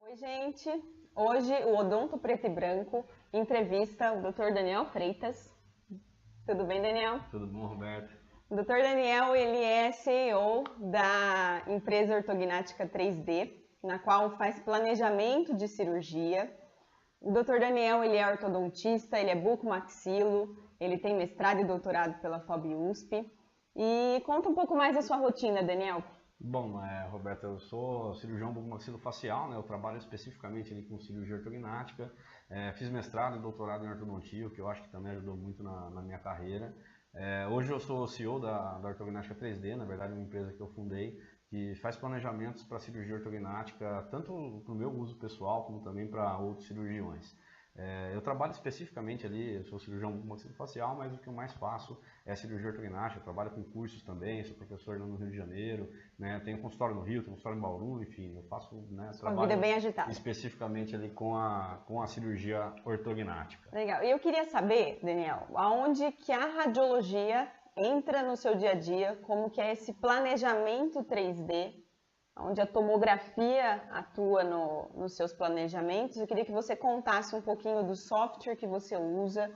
Oi, gente. Hoje o Odonto Preto e Branco entrevista o Dr. Daniel Freitas. Tudo bem, Daniel? Tudo bom, Roberto? O Dr. Daniel, ele é CEO da empresa Ortognática 3D, na qual faz planejamento de cirurgia. O Dr. Daniel, ele é ortodontista, ele é bucomaxilo, ele tem mestrado e doutorado pela FOB-USP. E conta um pouco mais da sua rotina, Daniel. Bom, Roberto, eu sou cirurgião bucomaxilofacial, né? Eu trabalho especificamente ali com cirurgia ortognática, fiz mestrado e doutorado em ortodontia, o que eu acho que também ajudou muito na minha carreira. Hoje eu sou CEO da Ortognática 3D, na verdade é uma empresa que eu fundei, que faz planejamentos para cirurgia ortognática, tanto para o meu uso pessoal, como também para outros cirurgiões. Eu trabalho especificamente ali, eu sou cirurgião bucomaxilofacial, mas o que eu mais faço é cirurgia ortognática. Eu trabalho com cursos também, sou professor no Rio de Janeiro, né? Tenho consultório no Rio, tenho consultório em Bauru, enfim, eu faço, né, trabalho vida bem agitada. Especificamente ali com a cirurgia ortognática. Legal. E eu queria saber, Daniel, aonde que a radiologia entra no seu dia a dia, como que é esse planejamento 3D, onde a tomografia atua nos seus planejamentos. Eu queria que você contasse um pouquinho do software que você usa,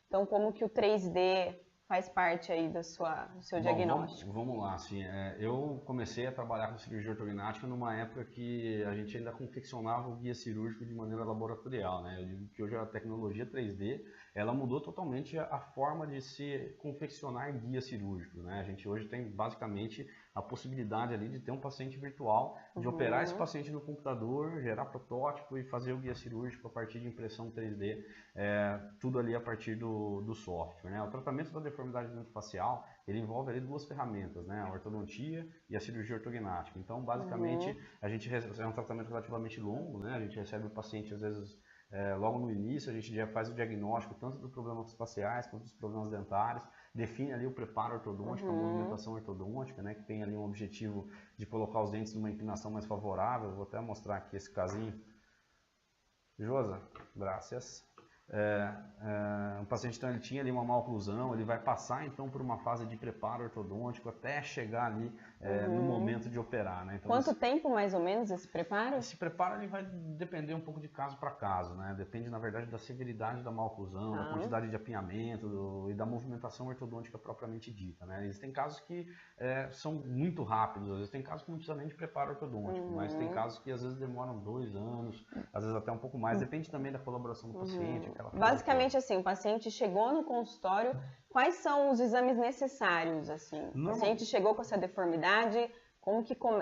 então como que o 3D faz parte aí do seu diagnóstico. Vamos lá, assim, eu comecei a trabalhar com cirurgia ortognática numa época que a gente ainda confeccionava o guia cirúrgico de maneira laboratorial, né? Eu digo que hoje a tecnologia 3D, ela mudou totalmente a forma de se confeccionar guia cirúrgico, né? A gente hoje tem basicamente a possibilidade ali de ter um paciente virtual, de operar esse paciente no computador, gerar protótipo e fazer o guia cirúrgico a partir de impressão 3D, tudo ali a partir do software, né? O tratamento da deformidade dentafacial, ele envolve ali duas ferramentas, né? A ortodontia e a cirurgia ortognática. Então, basicamente, a gente é um tratamento relativamente longo, né? A gente recebe o paciente, às vezes, logo no início, a gente já faz o diagnóstico tanto dos problemas faciais quanto dos problemas dentários, define ali o preparo ortodôntico, a movimentação ortodôntica, né, que tem ali um objetivo de colocar os dentes numa inclinação mais favorável. Vou até mostrar aqui esse casinho. Josa, graças. O paciente então, ele tinha ali uma maloclusão, ele vai passar então por uma fase de preparo ortodôntico até chegar ali no momento de operar, né? Então, quanto tempo mais ou menos esse preparo? Esse preparo ele vai depender um pouco de caso para caso, né? Depende na verdade da severidade da maloclusão, da quantidade de apinhamento e da movimentação ortodôntica propriamente dita, né? Existem casos que são muito rápidos, às vezes tem casos que não precisa nem de preparo ortodôntico, mas tem casos que às vezes demoram 2 anos, às vezes até um pouco mais, depende também da colaboração do paciente. Basicamente assim, o paciente chegou no consultório, quais são os exames necessários? Assim? O paciente chegou com essa deformidade,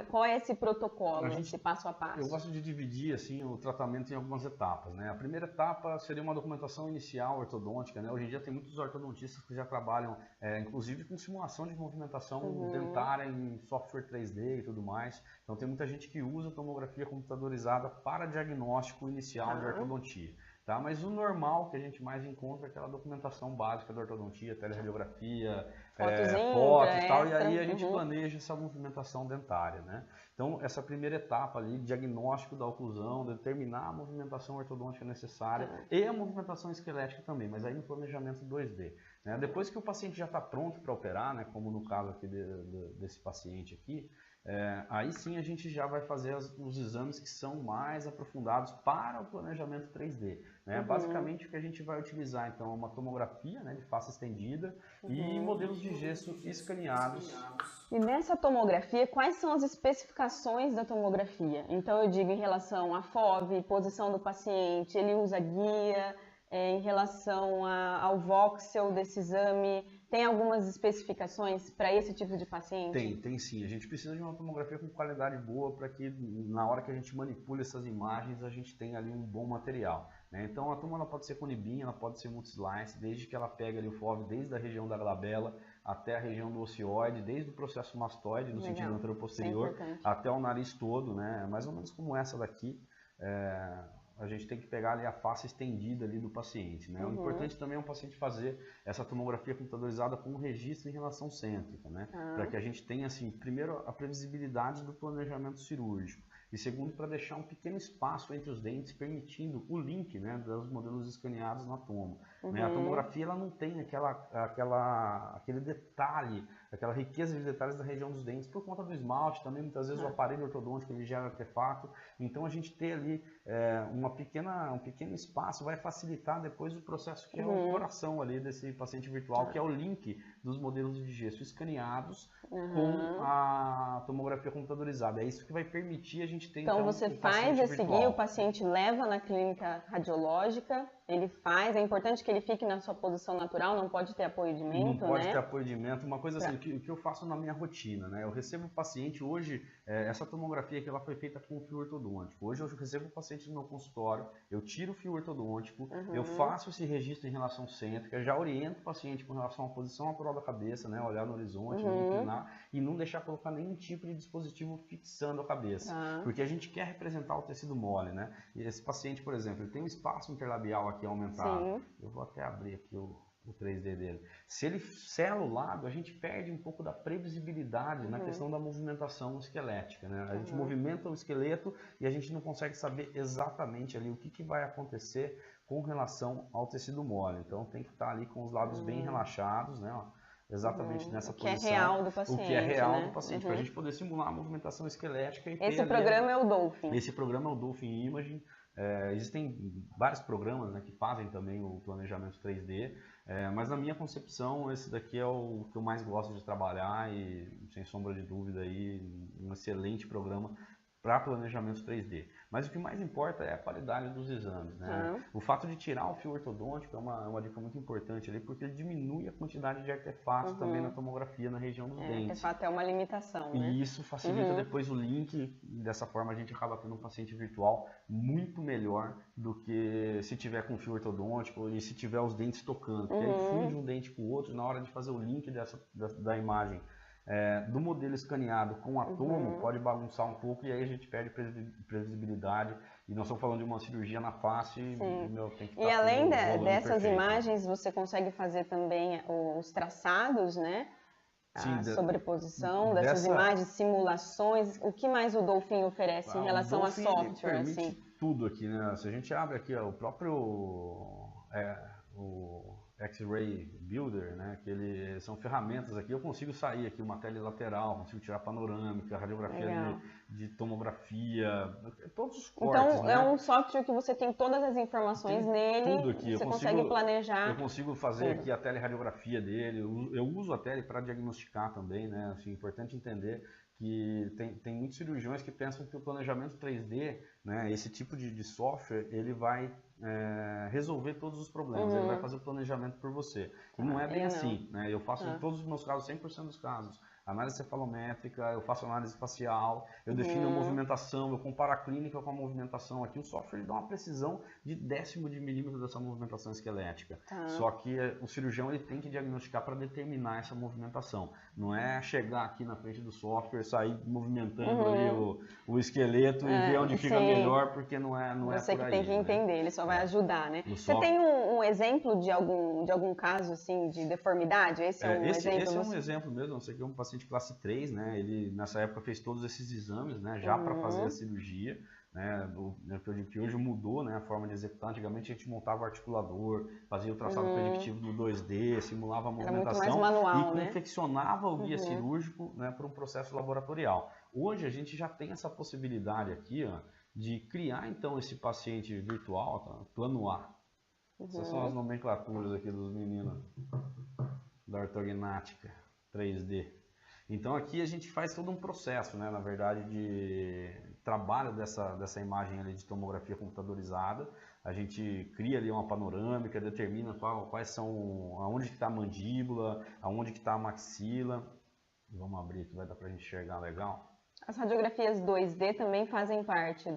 qual é esse protocolo, esse passo a passo? Eu gosto de dividir assim, o tratamento em algumas etapas, né? A primeira etapa seria uma documentação inicial ortodôntica, né? Hoje em dia tem muitos ortodontistas que já trabalham, inclusive com simulação de movimentação dentária em software 3D e tudo mais. Então tem muita gente que usa tomografia computadorizada para diagnóstico inicial de ortodontia. Tá? Mas o normal que a gente mais encontra é aquela documentação básica da ortodontia, teleradiografia, fotos e tal, e aí a gente planeja essa movimentação dentária, né? Então, essa primeira etapa ali, diagnóstico da oclusão, determinar a movimentação ortodôntica necessária e a movimentação esquelética também, mas aí no planejamento 2D. Né? Depois que o paciente já está pronto para operar, né, como no caso aqui desse paciente aqui, aí sim a gente já vai fazer os exames que são mais aprofundados para o planejamento 3D. Né? Basicamente o que a gente vai utilizar então é uma tomografia, né, de face estendida e modelos de gesso escaneados. E nessa tomografia, quais são as especificações da tomografia? Então eu digo em relação à FOV, posição do paciente, ele usa guia, em relação ao voxel desse exame. Tem algumas especificações para esse tipo de paciente? Tem sim. A gente precisa de uma tomografia com qualidade boa para que na hora que a gente manipule essas imagens, a gente tenha ali um bom material. Né? Então a toma ela pode ser com nibinha, ela pode ser multislice, desde que ela pegue ali o FOV desde a região da glabela até a região do ocioide, desde o processo mastoide, no sentido anteroposterior, até o nariz todo, né? Mais ou menos como essa daqui. A gente tem que pegar ali a face estendida ali do paciente, né? O importante também é o paciente fazer essa tomografia computadorizada com um registro em relação cêntrica, né? Para que a gente tenha, assim, primeiro a previsibilidade do planejamento cirúrgico e segundo para deixar um pequeno espaço entre os dentes, permitindo o link, né, dos modelos escaneados na toma. Né? A tomografia ela não tem aquele detalhe aquela riqueza de detalhes da região dos dentes, por conta do esmalte, também muitas vezes o aparelho ortodôntico ele gera artefato, então a gente ter ali um pequeno espaço vai facilitar depois o processo que é o coração ali desse paciente virtual, que é o link dos modelos de gesso escaneados com a tomografia computadorizada. É isso que vai permitir a gente ter então você faz esse guia, o paciente leva na clínica radiológica, ele faz, é importante que ele fique na sua posição natural, não pode ter apoio de mento, Não pode ter apoio de mento. Uma coisa assim, o que eu faço na minha rotina, né? Eu recebo o paciente hoje, essa tomografia que ela foi feita com fio ortodôntico. Hoje eu recebo o paciente no meu consultório, eu tiro o fio ortodôntico, eu faço esse registro em relação cêntrica, já oriento o paciente com relação à posição natural da cabeça, né? Olhar no horizonte, não inclinar e não deixar colocar nenhum tipo de dispositivo fixando a cabeça. Porque a gente quer representar o tecido mole, né? E esse paciente, por exemplo, ele tem um espaço interlabial aqui aumentado. Sim. Eu vou até abrir aqui o 3D dele. Se ele sela o lado, a gente perde um pouco da previsibilidade na questão da movimentação esquelética, né? A gente movimenta o esqueleto e a gente não consegue saber exatamente ali o que vai acontecer com relação ao tecido mole. Então tem que estar ali com os lados bem relaxados, né? Exatamente nessa posição. O que é real do paciente. O que é real do paciente, para a gente poder simular a movimentação esquelética. E esse programa é o Dolphin. Esse programa é o Dolphin Imaging. Existem vários programas, né, que fazem também o planejamento 3D, mas na minha concepção esse daqui é o que eu mais gosto de trabalhar e, sem sombra de dúvida, aí, um excelente programa para planejamento 3D. Mas o que mais importa é a qualidade dos exames, né? O fato de tirar o fio ortodôntico é uma dica muito importante ali, porque ele diminui a quantidade de artefatos também na tomografia na região dos dentes. Artefato é uma limitação, né? E isso facilita depois o link, dessa forma a gente acaba tendo um paciente virtual muito melhor do que se tiver com fio ortodôntico e se tiver os dentes tocando, porque aí funde um dente com o outro na hora de fazer o link da imagem. Do modelo escaneado com a tomo pode bagunçar um pouco e aí a gente perde previsibilidade. E nós estamos falando de uma cirurgia na face. Tem que e além dessas imagens, você consegue fazer também os traçados, né? Sim, a sobreposição dessas imagens, simulações. O que mais o Dolphin oferece em relação a software? Assim? Tudo aqui, né? Se a gente abre aqui o próprio o X-Ray Builder, né, que são ferramentas aqui, eu consigo sair aqui uma tela lateral, consigo tirar panorâmica, radiografia de tomografia, todos os cortes. Então, é um software que você tem todas as informações nele, tudo aqui. Você consegue planejar. Eu consigo fazer aqui a teleradiografia dele, eu uso a tele para diagnosticar também, né, assim, é importante entender que tem muitos cirurgiões que pensam que o planejamento 3D, né, esse tipo de software, ele vai resolver todos os problemas, ele vai fazer o planejamento por você. E não é bem assim, né? Eu faço em todos os meus casos, 100% dos casos, análise cefalométrica, eu faço análise facial, eu defino a movimentação, eu comparo a clínica com a movimentação. Aqui o software dá uma precisão de décimo de milímetro dessa movimentação esquelética. Só que o cirurgião ele tem que diagnosticar para determinar essa movimentação. Não é chegar aqui na frente do software, sair movimentando ali o esqueleto e ver onde fica melhor, porque não é você por aí. Você que tem que entender, ele só vai ajudar, né? Você tem um exemplo de algum caso assim de deformidade? Esse é um exemplo? Esse é um exemplo mesmo. Esse aqui é um paciente classe 3, né? Ele nessa época fez todos esses exames, né? Já para fazer a cirurgia, né? Eu digo que hoje mudou, né? A forma de executar. Antigamente a gente montava o articulador, fazia o traçado predictivo no 2D, simulava a movimentação muito mais manual, e confeccionava o guia cirúrgico, né? Para um processo laboratorial. Hoje a gente já tem essa possibilidade aqui, ó, de criar então esse paciente virtual, tá? Plano A. Essas são as nomenclaturas aqui dos meninos da ortognática 3D. Então aqui a gente faz todo um processo, né, na verdade, de trabalho dessa imagem ali de tomografia computadorizada. A gente cria ali uma panorâmica, determina quais são, aonde que está a mandíbula, aonde que está a maxila. Vamos abrir aqui, vai dar para a gente enxergar legal. As radiografias 2D também fazem parte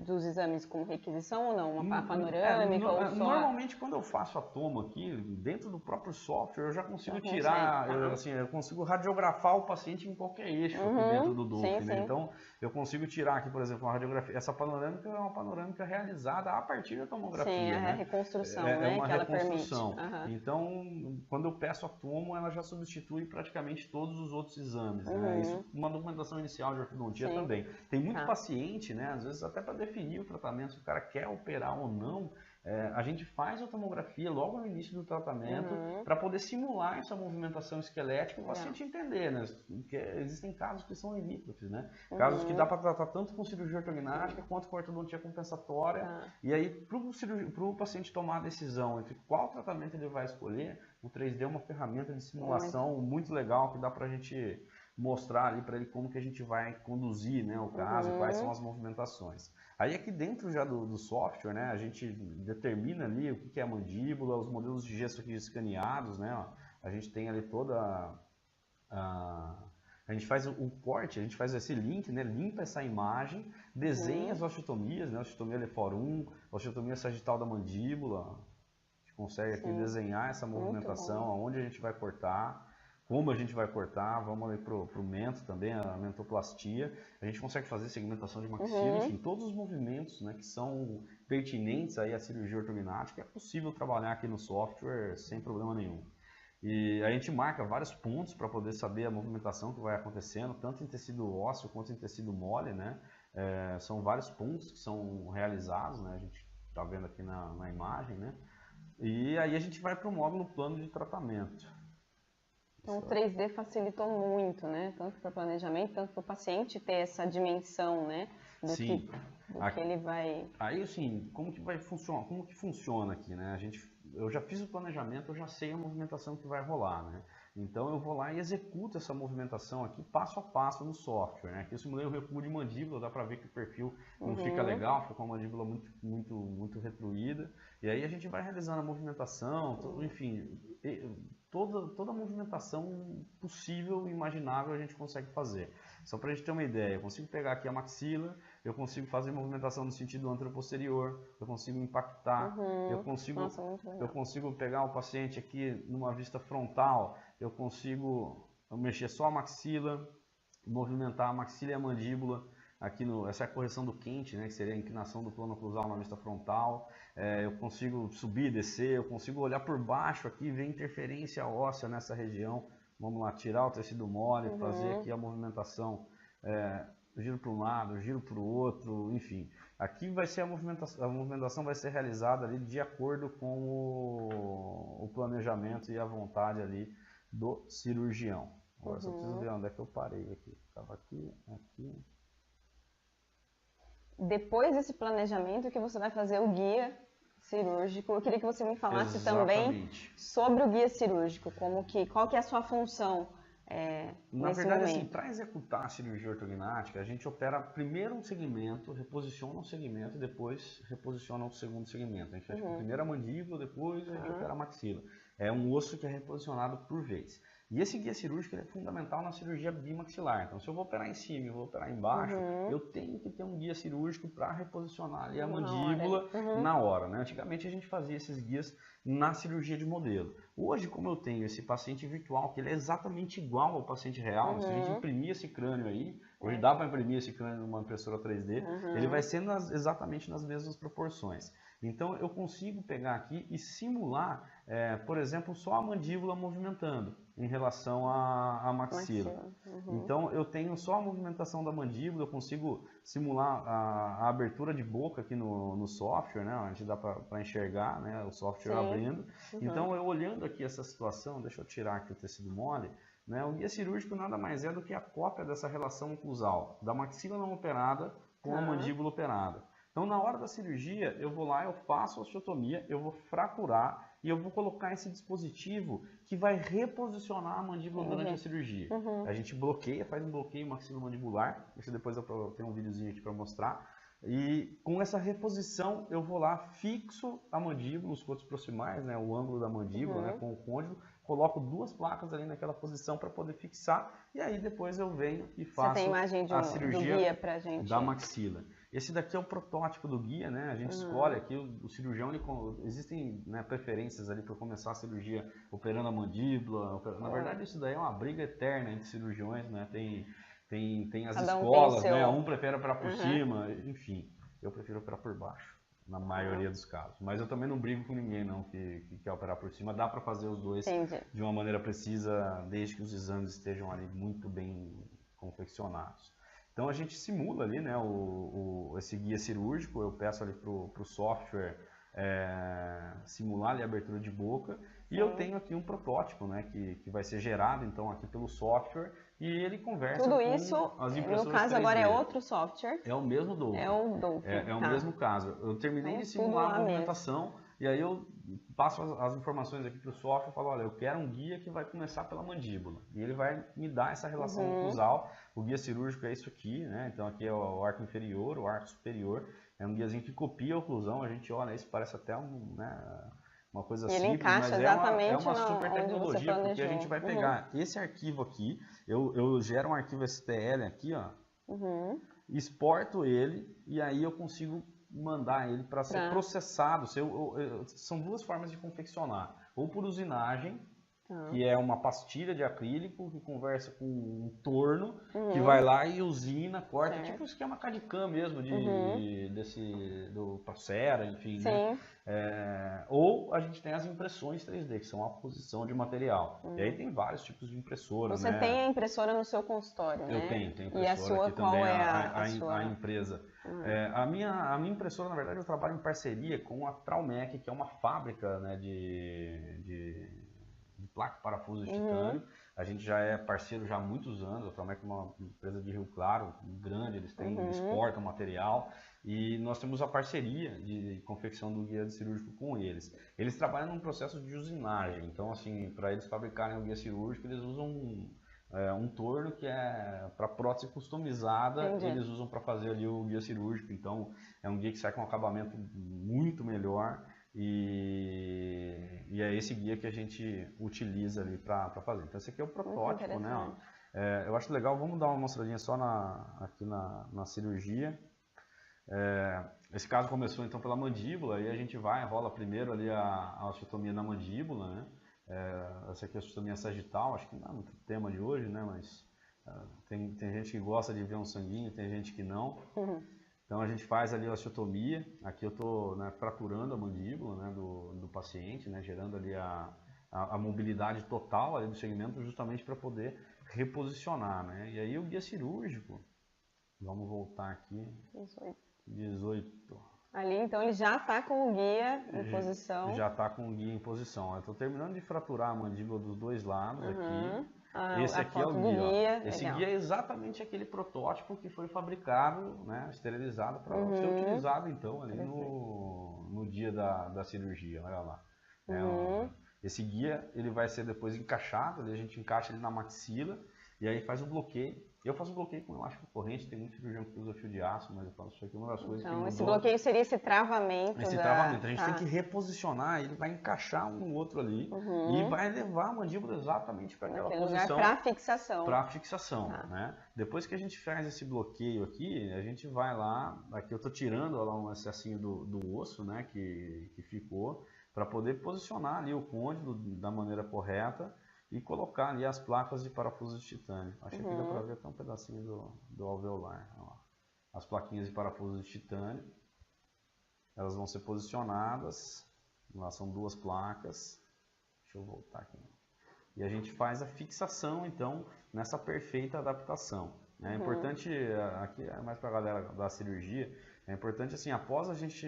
dos exames com requisição ou não? Uma panorâmica ou só... Normalmente, quando eu faço a tomo aqui, dentro do próprio software, eu já consigo tirar, eu consigo radiografar o paciente em qualquer eixo aqui dentro do Dolphin, né? Então, eu consigo tirar aqui, por exemplo, uma radiografia. Essa panorâmica é uma panorâmica realizada a partir da tomografia. Sim, né? A reconstrução, né? Uma que ela reconstrução. permite. Então, quando eu peço a tomo, ela já substitui praticamente todos os outros exames. Né? Isso, uma documentação inicial de ortodontia também. Tem muito paciente, né? Às vezes até para definir o tratamento, se o cara quer operar ou não, a gente faz a tomografia logo no início do tratamento para poder simular essa movimentação esquelética para o paciente entender, né? Porque existem casos que são limítrofes, né? Casos que dá para tratar tanto com cirurgia ortognática quanto com ortodontia compensatória. E aí, para o paciente tomar a decisão entre qual tratamento ele vai escolher, o 3D é uma ferramenta de simulação muito legal que dá para a gente mostrar ali para ele como que a gente vai conduzir, né, o caso, quais são as movimentações. Aí aqui dentro já do software, né, a gente determina ali o que é a mandíbula, os modelos de gesso aqui escaneados, né, ó, a gente tem ali toda a gente faz o corte, a gente faz esse link, né, limpa essa imagem, desenha as osteotomias, né, osteotomia Leforum, osteotomia sagital da mandíbula, a gente consegue aqui desenhar essa movimentação, aonde a gente vai cortar, como a gente vai cortar, vamos ali para o mento também, a mentoplastia. A gente consegue fazer segmentação de maxila, enfim, todos os movimentos, né, que são pertinentes aí à cirurgia ortognática, é possível trabalhar aqui no software sem problema nenhum. E a gente marca vários pontos para poder saber a movimentação que vai acontecendo, tanto em tecido ósseo quanto em tecido mole, né? São vários pontos que são realizados, né? A gente está vendo aqui na imagem, né? E aí a gente vai para o módulo plano de tratamento. Então, o 3D facilitou muito, né? Tanto para o planejamento, tanto para o paciente ter essa dimensão, né? Do que ele vai... Aí, assim, como que vai funcionar? Como que funciona aqui, né? Eu já fiz o planejamento, eu já sei a movimentação que vai rolar, né? Então, eu vou lá e executo essa movimentação aqui passo a passo no software, né? Aqui eu simulei o recuo de mandíbula, dá para ver que o perfil não fica legal, fica com a mandíbula muito retruída. E aí a gente vai realizando a movimentação, enfim... Toda a movimentação possível e imaginável a gente consegue fazer. Só para a gente ter uma ideia, eu consigo pegar aqui a maxila, eu consigo fazer movimentação no sentido anteroposterior, eu consigo impactar, eu consigo pegar o paciente aqui numa vista frontal, eu consigo mexer só a maxila, movimentar a maxila e a mandíbula. Aqui essa é a correção do quente, né, que seria a inclinação do plano oclusal na vista frontal. Eu consigo subir, descer, eu consigo olhar por baixo aqui, ver interferência óssea nessa região. Vamos lá, tirar o tecido mole, fazer aqui a movimentação, giro para um lado, giro para o outro, enfim. Aqui vai ser a movimentação vai ser realizada ali de acordo com o planejamento e a vontade ali do cirurgião. Agora só preciso ver onde é que eu parei aqui. Estava aqui, aqui. Depois desse planejamento que você vai fazer o guia cirúrgico, eu queria que você me falasse também sobre o guia cirúrgico, qual que é a sua função Na verdade, assim, para executar a cirurgia ortognática, a gente opera primeiro um segmento, reposiciona um segmento e depois reposiciona o segundo segmento. A gente faz primeiro a mandíbula, depois a gente opera a maxila. É um osso que é reposicionado por vez. E esse guia cirúrgico é fundamental na cirurgia bimaxilar. Então, se eu vou operar em cima e vou operar embaixo, eu tenho que ter um guia cirúrgico para reposicionar ali a mandíbula na hora, né? Antigamente a gente fazia esses guias na cirurgia de modelo. Hoje, como eu tenho esse paciente virtual, que ele é exatamente igual ao paciente real, se a gente imprimir esse crânio aí, hoje dá para imprimir esse crânio numa impressora 3D, ele vai ser exatamente nas mesmas proporções. Então, eu consigo pegar aqui e simular, por exemplo, só a mandíbula movimentando em relação à maxila. Então, eu tenho só a movimentação da mandíbula, eu consigo simular a abertura de boca aqui no software, né? A gente dá para enxergar, né? O software abrindo. Então, eu olhando aqui essa situação, deixa eu tirar aqui o tecido mole, né? O guia cirúrgico nada mais é do que a cópia dessa relação oclusal, da maxila não operada com a mandíbula operada. Então, na hora da cirurgia, eu vou lá, eu faço a osteotomia, eu vou fraturar e eu vou colocar esse dispositivo que vai reposicionar a mandíbula durante a cirurgia. A gente bloqueia, faz um bloqueio maxilomandibular, isso depois eu tenho um videozinho aqui para mostrar. E com essa reposição, eu vou lá, fixo a mandíbula, os cotos proximais, né, o ângulo da mandíbula, né, com o côndilo, coloco duas placas ali naquela posição para poder fixar, e aí depois eu venho e faço a cirurgia da maxila. Esse daqui é o protótipo do guia, né? A gente escolhe aqui, o cirurgião, existem, né, preferências ali para começar a cirurgia operando a mandíbula. Na verdade, isso daí é uma briga eterna entre cirurgiões, né? Tem as escolas, né? Um prefere operar por cima, enfim. Eu prefiro operar por baixo, na maioria dos casos. Mas eu também não brigo com ninguém, não, que quer operar por cima. Dá para fazer os dois de uma maneira precisa, desde que os exames estejam ali muito bem confeccionados. Então a gente simula ali, né, esse guia cirúrgico, eu peço ali para o software simular ali a abertura de boca. E eu tenho aqui um protótipo, né, que vai ser gerado então aqui pelo software e ele conversa Tudo com isso, as impressoras no caso 3D. agora é outro software. É o mesmo Dolphin. É o Dolphin. É o mesmo caso. Eu terminei Então, de simular a tudo lá movimentação e aí eu passo as informações aqui para o software e falo, olha, eu quero um guia que vai começar pela mandíbula. E ele vai me dar essa relação oclusal. O guia cirúrgico é isso aqui, né? Então aqui é o arco inferior, o arco superior. É um guiazinho que copia a oclusão. A gente olha isso, parece até uma coisa ele simples, encaixa mas exatamente é uma super tecnologia, porque a gente vai Uhum. pegar esse arquivo aqui, eu gero um arquivo STL aqui, ó, exporto ele e aí eu consigo mandar ele para ser processado. São duas formas de confeccionar, ou por usinagem, que é uma pastilha de acrílico que conversa com um torno, que vai lá e usina, corta, tipo um esquema CAD/CAM mesmo, do Procera, enfim, né? Ou a gente tem as impressões 3D, que são a posição de material. E aí tem vários tipos de impressora. Você tem a impressora no seu consultório, né? Eu tenho impressora e a sua, aqui qual também, é a sua? a empresa. A minha impressora, na verdade, eu trabalho em parceria com a Traumec, que é uma fábrica, né, de placa, parafuso de titânio. A gente já é parceiro já há muitos anos. A Traumec é uma empresa de Rio Claro, grande, eles exportam material e nós temos a parceria de confecção do guia cirúrgico com eles. Eles trabalham num processo de usinagem, então assim, para eles fabricarem o guia cirúrgico, eles usam um torno que é para prótese customizada. Entendi. Eles usam para fazer ali o guia cirúrgico, então é um guia que sai com um acabamento muito melhor. E é esse guia que a gente utiliza ali para fazer. Então esse aqui é o protótipo, né? Eu acho legal, vamos dar uma mostradinha só aqui na cirurgia. Esse caso começou então pela mandíbula, e a gente rola primeiro ali a osteotomia na mandíbula, né? Essa aqui é a osteotomia sagital, acho que não é muito tema de hoje, né? Mas tem gente que gosta de ver um sanguinho, tem gente que não. Então a gente faz ali a osteotomia. Aqui eu estou, né, fraturando a mandíbula, né, do paciente, né, gerando ali a mobilidade total ali do segmento, justamente para poder reposicionar, né? E aí o guia cirúrgico, vamos voltar aqui, 18. Ali então ele já está com o guia em posição. Já está com o guia em posição. Eu estou terminando de fraturar a mandíbula dos dois lados aqui. Esse aqui é o guia. Esse guia é exatamente aquele protótipo que foi fabricado, né, esterilizado para ser utilizado então ali no dia da cirurgia. Olha lá. Esse guia ele vai ser depois encaixado, a gente encaixa ele na maxila e aí faz o bloqueio. Eu faço um bloqueio com elástico corrente, tem muito cirurgião que usa fio de aço, mas eu faço isso aqui, uma das coisas que Então, mudou. esse bloqueio seria esse travamento. A gente tem que reposicionar, ele vai encaixar um no outro ali e vai levar a mandíbula exatamente para aquela posição. Para fixação. Para fixação, né? Depois que a gente faz esse bloqueio aqui, a gente vai lá, aqui eu estou tirando lá um excessinho do osso, né, que ficou, para poder posicionar ali o côndilo da maneira correta e colocar ali as placas de parafuso de titânio. Acho que aqui dá para ver até um pedacinho do alveolar. As plaquinhas de parafuso de titânio, elas vão ser posicionadas, lá são duas placas. Deixa eu voltar aqui. E a gente faz a fixação, então, nessa perfeita adaptação. É importante, aqui é mais para a galera da cirurgia, é importante assim, após a gente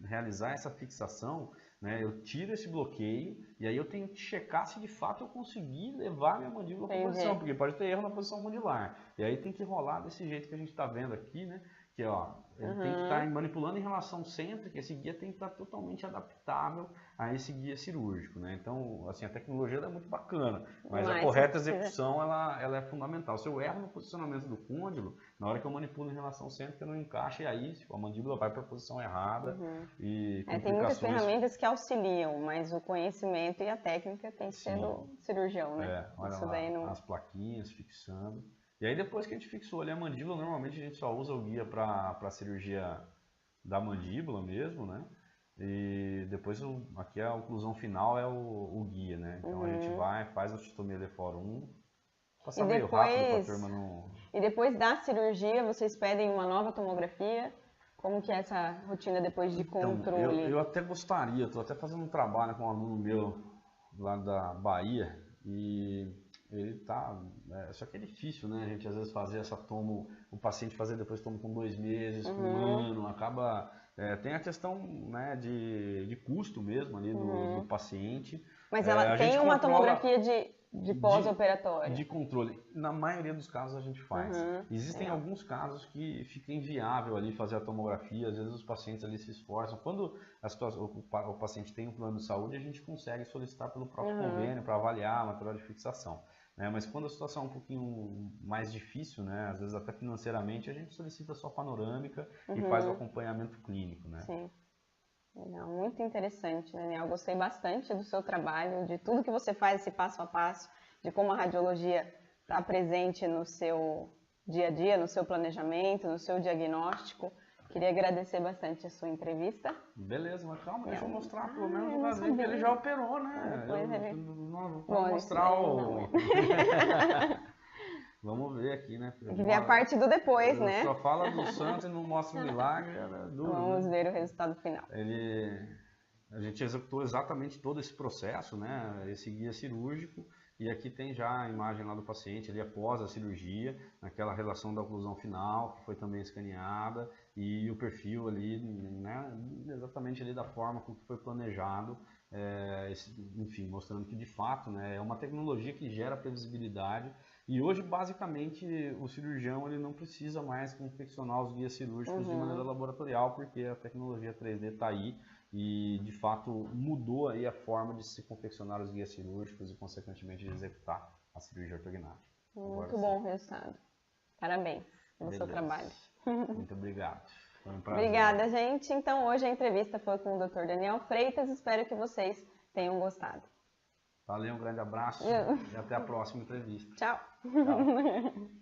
realizar essa fixação, né, eu tiro esse bloqueio e aí eu tenho que checar se de fato eu consegui levar minha mandíbula para a posição, porque pode ter erro na posição mandibular. E aí tem que rolar desse jeito que a gente está vendo aqui, né? Que ó, ele tem que estar manipulando em relação cêntrica, esse guia tem que estar totalmente adaptável a esse guia cirúrgico, né? Então, assim, a tecnologia é muito bacana, mas a correta execução ela é fundamental. Se eu erro no posicionamento do côndilo, na hora que eu manipulo em relação cêntrica, não encaixa, e aí a mandíbula vai para a posição errada e complicações. Tem muitas ferramentas que auxiliam, mas o conhecimento e a técnica tem que ser do cirurgião, né? Olha isso lá, daí não... as plaquinhas fixando. E aí depois que a gente fixou ali a mandíbula, normalmente a gente só usa o guia para a cirurgia da mandíbula mesmo, né? E depois aqui a oclusão final é o guia, né? Então a gente faz a osteotomia Lefort 1, passa meio rápido para a turma não... E depois da cirurgia vocês pedem uma nova tomografia? Como que é essa rotina depois de controle? Eu até gostaria, estou até fazendo um trabalho com um aluno meu lá da Bahia e ele tá... só que é difícil, né? A gente às vezes fazer essa tomo, o paciente fazer depois tomo com 2 meses, com 1 ano, acaba... tem a questão, né, de custo mesmo ali do paciente. Mas ela tem uma tomografia de pós-operatório? De controle. Na maioria dos casos a gente faz. Existem alguns casos que fica inviável ali fazer a tomografia, às vezes os pacientes ali se esforçam. Quando o paciente tem um plano de saúde, a gente consegue solicitar pelo próprio convênio para avaliar a material de fixação. Né? Mas quando a situação é um pouquinho mais difícil, né? Às vezes até financeiramente, a gente solicita só panorâmica e faz o acompanhamento clínico. Né? Sim. Legal, muito interessante, Daniel. Gostei bastante do seu trabalho, de tudo que você faz, esse passo a passo, de como a radiologia está presente no seu dia a dia, no seu planejamento, no seu diagnóstico. Queria agradecer bastante a sua entrevista. Beleza, mas calma, deixa eu mostrar pelo menos o vazio que ele já operou, né? Vou mostrar o... Vamos ver aqui, né? Tem que ver a parte do depois, né? Só fala do santo e não mostra o milagre. É duro, Vamos ver o resultado final. A gente executou exatamente todo esse processo, né? Esse guia cirúrgico. E aqui tem já a imagem lá do paciente ali após a cirurgia, naquela relação da oclusão final, que foi também escaneada, e o perfil ali, né? Exatamente ali da forma como foi planejado. Enfim, mostrando que de fato, né, é uma tecnologia que gera previsibilidade e hoje basicamente o cirurgião ele não precisa mais confeccionar os guias cirúrgicos de maneira laboratorial, porque a tecnologia 3D está aí e de fato mudou aí a forma de se confeccionar os guias cirúrgicos e consequentemente de executar a cirurgia ortognática. Muito bom o resultado. Parabéns pelo seu trabalho. Muito obrigado. Foi um prazer. Obrigada, gente. Então, hoje a entrevista foi com o Dr. Daniel Freitas. Espero que vocês tenham gostado. Valeu, um grande abraço e até a próxima entrevista. Tchau. Tchau.